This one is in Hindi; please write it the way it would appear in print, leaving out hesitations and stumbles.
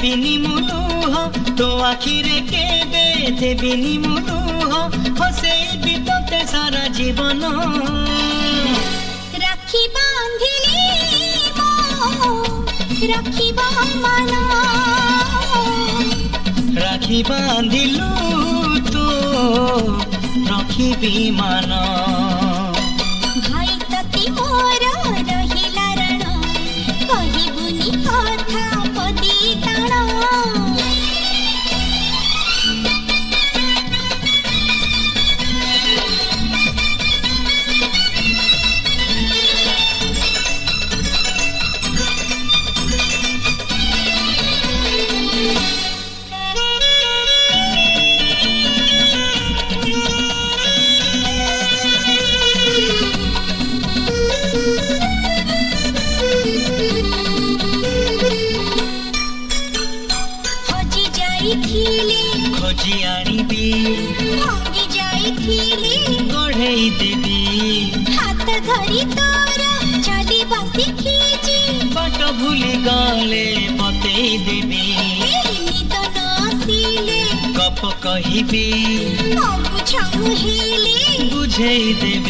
देबिनी मुलुह तो आखिरे केबे देबिनी मुलुह हसेबी तोते सारा जीवन राखी बांधिली राखी मन राखी बांधिलु तो रखिबी मान भाई तती मोर रहिला रण कहिबुनी कथा पदी ताण खोजी आनिबी भांगी जाइथिली गढ़ेई देबी हाथ धरी तोर चली बसी खींची बाट भूली गले बतेई देबी निद नसिले गप कहिबी बुझाऊ हेले बुझेई देबी।